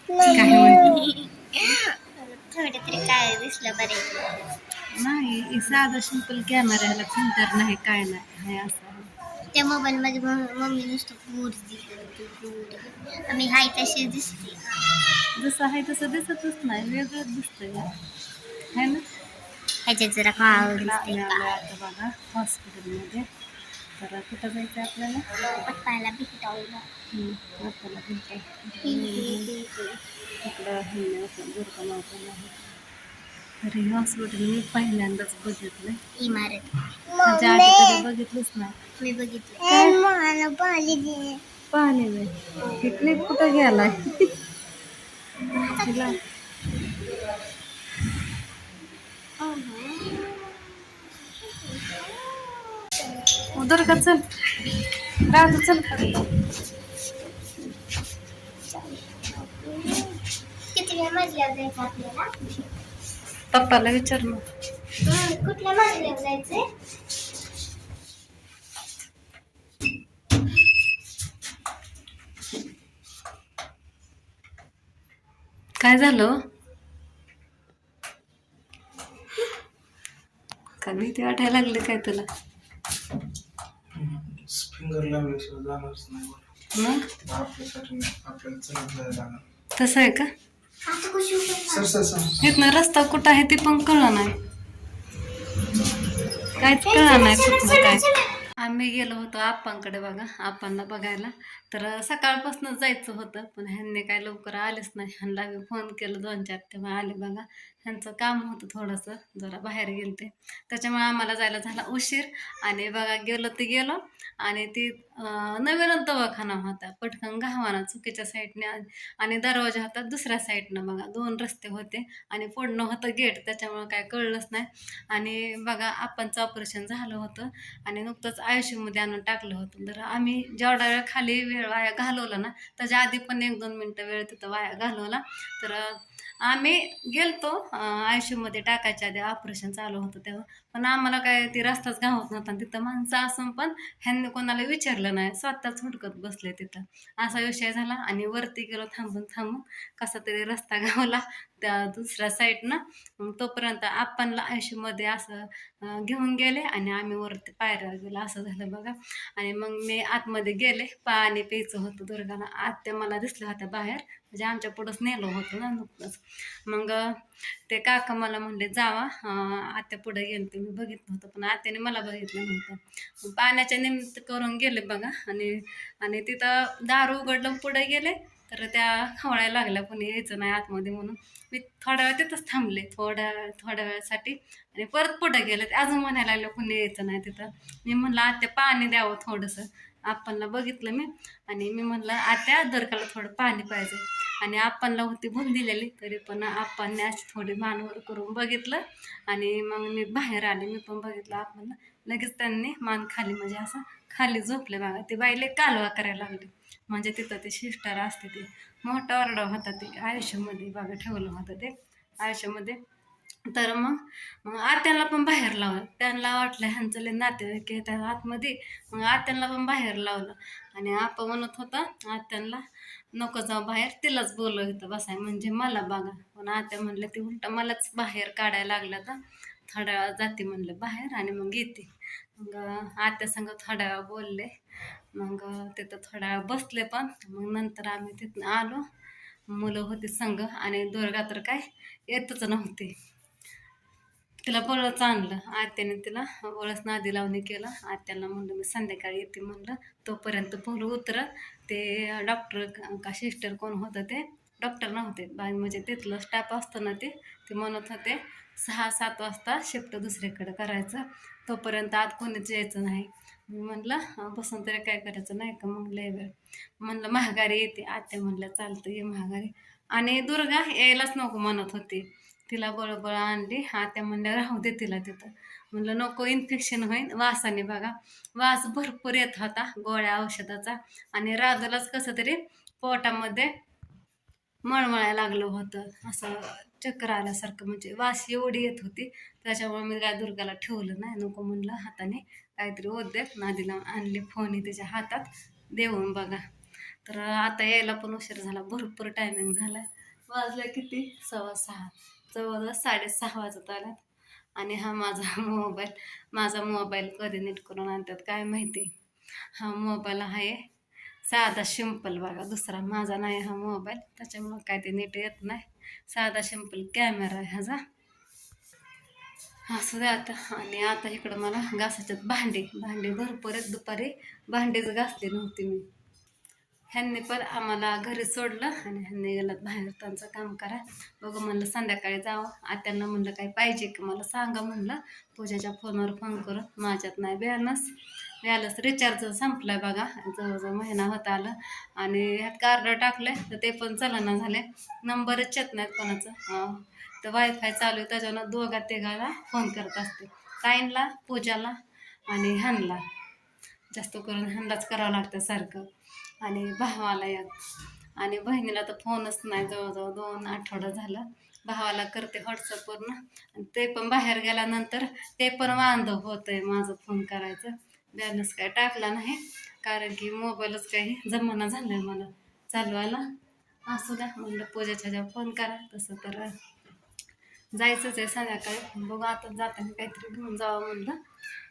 काय म्हणते थोडं तरी काय दिसलं बरे. नाही साधा सिंपल कॅमेरा ह्याला फिल्टर नाही काय नाही हे असं आहे. त्या मोबाईल मध्ये मम्मी नुसतं फ्रूट्स दिसते, आम्ही हाय तशी दिसते. जसं आहे तसं दिसतच नाही, वेगळंच दिसतंय है ना. ह्याच्यात जरा काळ इकडं दिसते आम्ही आलोय काळ. आता बघा हॉस्पिटलमध्ये. तर कुठं जायचं आपल्याला? पप्पाला भेटायला. आपल्याला भेटायचं इकडं हे असं दुर्गा माता आहे. तर हे हॉस्पिटल मी पहिल्यांदाच बघितलंय, इमारत म्हणजे आधी कधी बघितलंच नाही. मी बघितलं. काय मला पाहिजे. पाणी नाही, हे क्लिप कुठं गेलाय तिला. उधर का चल राजू चल. किती मजल्यावर जायचं आपल्याला? पप्पाला विचार मग. कुठल्या मजल्यावर जायचंय? काय झालं का भीती वाटायला लागली काय तुला? फिंगर लावल्याशिवाय जाणारच नाही मग आपल्यासाठी, आपल्याला चलत जायला लागणार. तसं आहे का? आता कशी सर सर सर इथनं रस्ता कुठं आहे ते पण कळलं नाही, काहीच कळलं नाही कुठलं काय. आम्ही गेलो होतो आप्पांकडे बघा, आप्पांना बघायला. तर सकाळपासूनच जायचं होतं पण ह्यांनी काय लवकर आलेच नाही. ह्यांना मी फोन केलं 2-4 तेव्हा आले बघा. ह्यांचं काम होतं थोडंसं, जरा बाहेर गेलते त्याच्यामुळे आम्हाला जायला झाला उशीर. आणि बघा गेलो ते गेलो आणि ती नवीन दवाखाना होता पटकन गावाना चुकीच्या साईडने, आणि दरवाजा होता दुसऱ्या साईडनं बघा. 2 रस्ते होते आणि पुढनं होतं गेट, त्याच्यामुळं काय कळलंच नाही. आणि बघा आप्पांचं ऑपरेशन झालं होतं आणि नुकतंच आयुष्यामध्ये आणून टाकलं होतं. तर आम्ही जेवढा वेळ खाली वेळ वाया घालवला ना, त्याच्या आधी पण 1-2 मिनटं वेळ तिथं वाया घालवला. तर आम्ही गेलतो आयुष्यामध्ये टाकायच्या आधी, ऑपरेशन चालू होतं तेव्हा. पण आम्हाला काय ती रस्ताच गावत नव्हता, तिथं माणसं असून पण ह्यांनी कोणाला विचारलं नाही, स्वतःच हुडकत बसले तिथं. असा विषय झाला आणि वरती गेलो थांबून थांबून, कसा तरी रस्ता गावला त्या दुसऱ्या साईडनं. मग तोपर्यंत आपणला आयुष्यामध्ये असं घेऊन गेले आणि आम्ही वरती पायऱ्या गेलो, असं झालं बघा. आणि मग मी आतमध्ये गेले, पाणी प्यायचं होतं दुर्गाला. आत्या मला दिसल्या होत्या बाहेर, म्हणजे आमच्या पुढंच नेलं होतं ना नुकतंच. मग ते काका मला म्हणले जावा, आत्या पुढे गेले ते मी बघितलं होतं पण आत्याने मला बघितलं नव्हतं. पाण्याच्या निमित्त करून गेले बघा. आणि आणि तिथं दार उघडलं पुढे गेले तर त्या खवळायला लागल्या, कोणी यायचं नाही आतमध्ये म्हणून. मी थोड्या वेळ तिथंच थांबले, थोड्या वेळासाठी. आणि परत पुढे गेले, ते अजून म्हणायला लागलं कोणी यायचं नाही तिथं. मी म्हणलं आत्या पाणी द्यावं थोडंसं. आपणला बघितलं मी आणि मी म्हणलं आत्या दरकाला थोडं पाणी पाहिजे. आणि आपणला होती भूक दिलेली, तरी पण आपणने अशी थोडी मानवर करून बघितलं. आणि मग मी बाहेर आले, मी पण बघितलं आपणला. लगेच त्यांनी मान खाली म्हणजे असं खाली झोपले बघा. ते बाईले कालवा करायला लागले, म्हणजे तिथं ते सिस्टर असते ते मोठा ऑर्डर होता ते आयुष्यामध्ये बघा ठेवलं होतं ते आयुष्यामध्ये. तर मग मग आत्याला पण बाहेर लावलं, त्यांना वाटलं ह्यांचं लय नातेवाईक आहे त्या आतमध्ये. मग आत्यांना पण बाहेर लावलं. आणि आपा म्हणत होता आत्यांना नको जाऊ बाहेर, तिलाच बोलव इथं बसाय म्हणजे मला बघा. पण आत्या म्हणलं ती उलटा मलाच बाहेर काढायला लागला, तर थोड्या वेळा जाते म्हणलं बाहेर आणि मग येते. मग आत्या संग थोड्या वेळा बोलले. मग तिथं थोड्या वेळा बसले पण. मग नंतर आम्ही तिथनं आलो, मुलं होती संघ. आणि दुर्गा तर काय येतच नव्हती, तिला बळच आणलं आत्याने, तिला बळच नादी लावणी केलं. आत्याला म्हणलं मी संध्याकाळी येते म्हणलं, तोपर्यंत बोलू उतर. ते डॉक्टर का सिस्टर कोण होतं, ते डॉक्टर नव्हते म्हणजे तिथलं स्टाफ असतं ना, ते म्हणत होते 6-7 वाजता शिफ्ट दुसरीकडे करायचं, तोपर्यंत आत कोणीच यायचं नाही. मी म्हणलं बसून तरी काय करायचं नाही का, मग लय वेळ. म्हणलं महागारी येते, आत्या म्हणलं चालतं ये महागारी. आणि दुर्गा यायलाच नको म्हणत होती, तिला बळबळ आणली. आत्या म्हणल्या राहू दे तिला तिथं. म्हणलं नको इन्फेक्शन होईल वासाने बघा. वास भरपूर येत होता गोळ्या औषधाचा. आणि राजूलाच कसं तरी पोटामध्ये मळमळायला लागलं होतं, असं चक्कर आल्यासारखं, म्हणजे वास एवढी येत होती. त्याच्यामुळे मी काय दुर्गाला ठेवलं नाही, नको म्हणलं हाताने काहीतरी ओद्यात नादीला आणली फोनी तिच्या हातात देऊन बघा. तर आता यायला पण उशीर झाला, भरपूर टायमिंग झाला. वाजलं किती 6:15, जवळजवळ 6:30 वाजत आल्यात. आणि हा माझा मोबाईल कधी नीट करून आणतात काय माहिती. हा मोबाईल आहे साधा सिंपल बघा, दुसरा माझा नाही हा मोबाईल, त्याच्यामुळं काय ते नीट येत नाही. साधा सिंपल कॅमेरा आहे ह्याचा. असं द्या आता. आणि आता इकडं मला घासाच्यात भांडी भरपूर आहेत. दुपारी भांडीच घासली नव्हती मी. ह्यांनी पण आम्हाला घरी सोडलं आणि ह्यांनी गेलं बाहेर त्यांचं काम करा. बघू म्हणलं संध्याकाळी जावं. आत्यांना म्हणलं काही पाहिजे की मला सांगा म्हणलं, पूजाच्या फोनवर फोन करून. माझ्यात नाही बॅलन्स रिचार्ज संपलाय बघा, जवळजवळ महिना होत आलं. आणि ह्यात कार्ड टाकलंय तर ते पण चलना झाले, नंबरच येत नाहीत कोणाचं. तर वायफाय चालू आहे, त्याच्यानं दोघा तिघाला फोन करत असते, ताईंला, पूजाला आणि ह्यांना. जास्त करून ह्यांनाच करावं लागतं सारखं. आणि भावाला एक, आणि बहिणीला तर फोनच नाही जवळजवळ 2 आठवडं झालं. भावाला करते व्हॉट्सअपवरनं, आणि ते पण बाहेर गेल्यानंतर ते पण वांद होतंय माझं फोन करायचं. बॅलन्स काय टाकला नाही, कारण की मोबाईलच काही जमाना झालाय मला चालवायला. असू द्या म्हणलं, पूजाच्या जेव्हा फोन करा. तसं तर जायचंच आहे संध्याकाळी, बघू आता जाताना काहीतरी घेऊन जावं म्हणलं.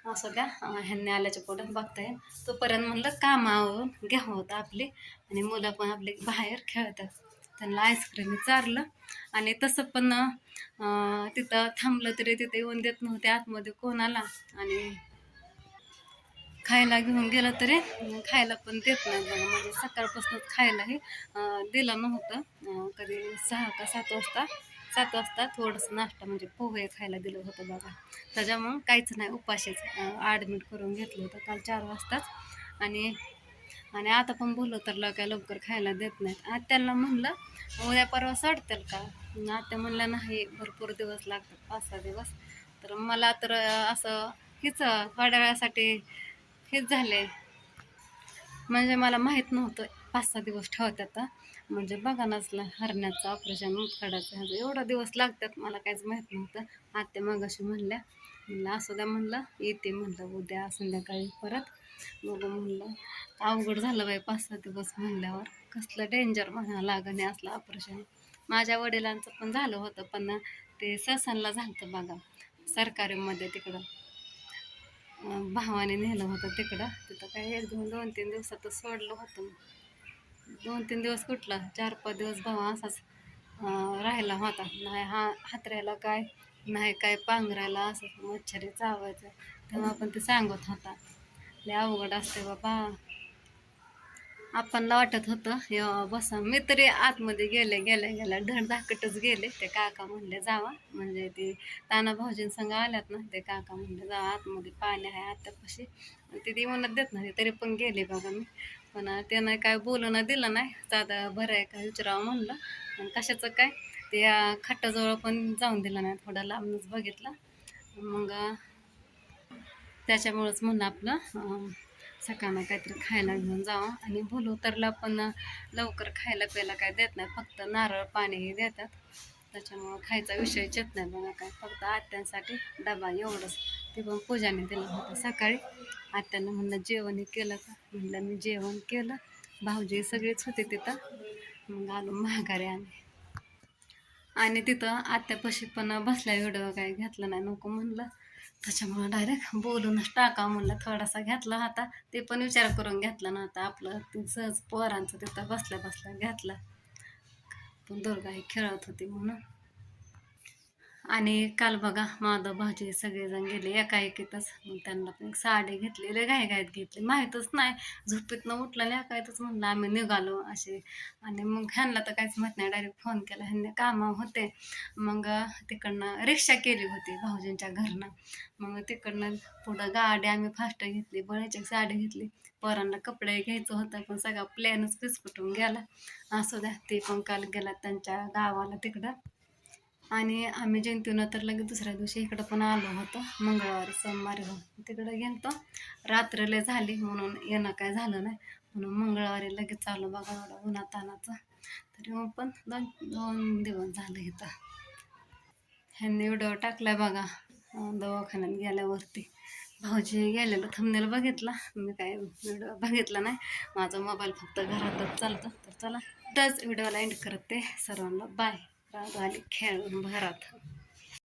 असं द्या, ह्यांनी आल्याच्या पुढं बघता येईल. तोपर्यंत म्हणलं कामावरून घ्यावं होतं आपले, आणि मुलं पण आपले बाहेर खेळतात. त्यांना आईस्क्रीम चारलं. आणि तसं पण तिथं थांबलं तरी तिथे येऊन देत नव्हते आतमध्ये कोणाला, आणि खायला घेऊन गेलं तरी खायला पण देत नाही बघा. म्हणजे सकाळपासूनच खायलाही दिलं नव्हतं. कधी 6 का 7 वाजता थोडंसं नाश्ता म्हणजे पोहे खायला दिलं होतं बघा. त्याच्यामुळं काहीच नाही, उपाशीच ॲडमिट करून घेतलं होतं काल 4 वाजताच. आणि आणि आता पण बोललो तर काय लवकर खायला देत नाहीत. आत्याला म्हणलं उद्या परवा सोडतील का, आत्या म्हणलं नाही, भरपूर दिवस लागतात, 5-6 दिवस. तर मला तर असं हीच थोड्या वेळासाठी हेच झाले, म्हणजे मला माहीत नव्हतं 5-6 दिवस ठेवतात. म्हणजे बघा नसलं हरण्याचं ऑपरेशन, मुतखड्याचं, ह्याचं एवढा दिवस लागतात, मला काहीच माहीत नव्हतं. आत्या मगाशी म्हणलं असू द्या म्हणलं, येते म्हणलं उद्या संध्याकाळी परत. बघू म्हणलं, अवघड झालं बाई 5-6 दिवस म्हणल्यावर. कसलं डेंजर म्हणावं लागणे असलं ऑपरेशन. माझ्या वडिलांचं पण झालं होतं, पण ते ससनला झालं बघा, सरकारीमध्ये तिकडं. भावाने नेलं होतं तिथं काय 1-2-3 दिवसातच सोडलं होतं. 2-3 दिवस कुठलं, 4-5 दिवस भाव असाच राहिला होता. नाही हातऱ्याला काय, नाही काय पांघरायला, असं मच्छरी चावायचं. तेव्हा पण ते सांगत होता लय अवघड असते बाबा. आपणला वाटत होतं बसा. मी तरी आतमध्ये गेल्या धडधाकटच गेले. ते काका म्हणले जावा, म्हणजे ते ताना भाऊजींसंग आल्यात ना, ते काका म्हणले जावा आतमध्ये, पाणी आहे आत्यापाशी. ते येऊनच देत नाही, तरी पण गेले बघा मी. पण त्यानं काय बोलणं दिलं नाही, साधं बरं आहे का विचारावं म्हणलं. आणि कशाचं काय, ते खाटाजवळ पण जाऊन दिलं नाही, थोडं लांबच बघितलं. मग त्याच्यामुळंच म्हणलं आपलं सकाळनं काहीतरी खायला घेऊन जावं. आणि भूल उतरला पण लवकर खायला प्यायला काय देत नाही, फक्त नारळ पाणीही देतात. त्याच्यामुळं खायचा विषयच येत नाही बघा काय, फक्त आत्यांसाठी डबा एवढंच. ते पण पूजाने दिलं होतं सकाळी. आत्यांना म्हणलं जेवण केलं का, म्हणलं मी जेवण केलं. भाऊजी सगळेच होते तिथं. मग आलो माघारी आम्ही. आणि तिथं आत्यापाशी पण बसल्या, व्हिडिओ काय घेतलं नाही, नको म्हणलं. त्याच्यामुळं डायरेक्ट बोलूनच टाका म्हणलं. थोडासा घेतला होता, ते पण विचार करून घेतला नव्हता. आपलं ते सहज पोरांचं तिथं बसल्या बसल्या घेतला, पण दुर्गा ही खेळत होती म्हणून. आणि काल बघा माधव भाऊजी सगळेजण गेले एकाएकीतच. मग त्यांना पण एक साडी घेतली, लय घाईघाईत घेतली, माहीतच नाही. झोपेतनं उठलं एकाएकीतच म्हणलं आम्ही निघालो असे. आणि मग ह्यांना तर काहीच माहीत नाही, डायरेक्ट फोन केला, ह्यांनी कामं होते. मग तिकडनं रिक्षा केली होती भाऊजींच्या घरनं. मग तिकडनं पुढं गाडी आम्ही फास्ट घेतली, बळीची साडी घेतली. पोरांना कपडे घ्यायचं होतं, पण सगळा प्लॅनच फिसकटून गेला. असू द्या, ते पण काल गेला त्यांच्या गावाला तिकडं. आणि आम्ही जयंतीनं तर लगेच दुसऱ्या दिवशी इकडं पण आलो होतो, मंगळवारी सोमवारी हो तिकडं गेलतो. रात्र लय झाली म्हणून येणं काय झालं नाही, म्हणून मंगळवारी लगेच आलो बघा, एवढं उन्हातानाचं. तरी मग पण 2 दिवस झाले इथं. ह्यांनी व्हिडिओ टाकलाय बघा दवाखान्यात गेल्यावरती, भाऊजी गेलेलं थंबनेल बघितला, मी काय व्हिडिओ बघितला नाही, माझा मोबाईल फक्त घरातच चालतो. तर चला त्याच व्हिडिओला एंड करते. सर्वांना बाय. राहू आली खेळून घरात.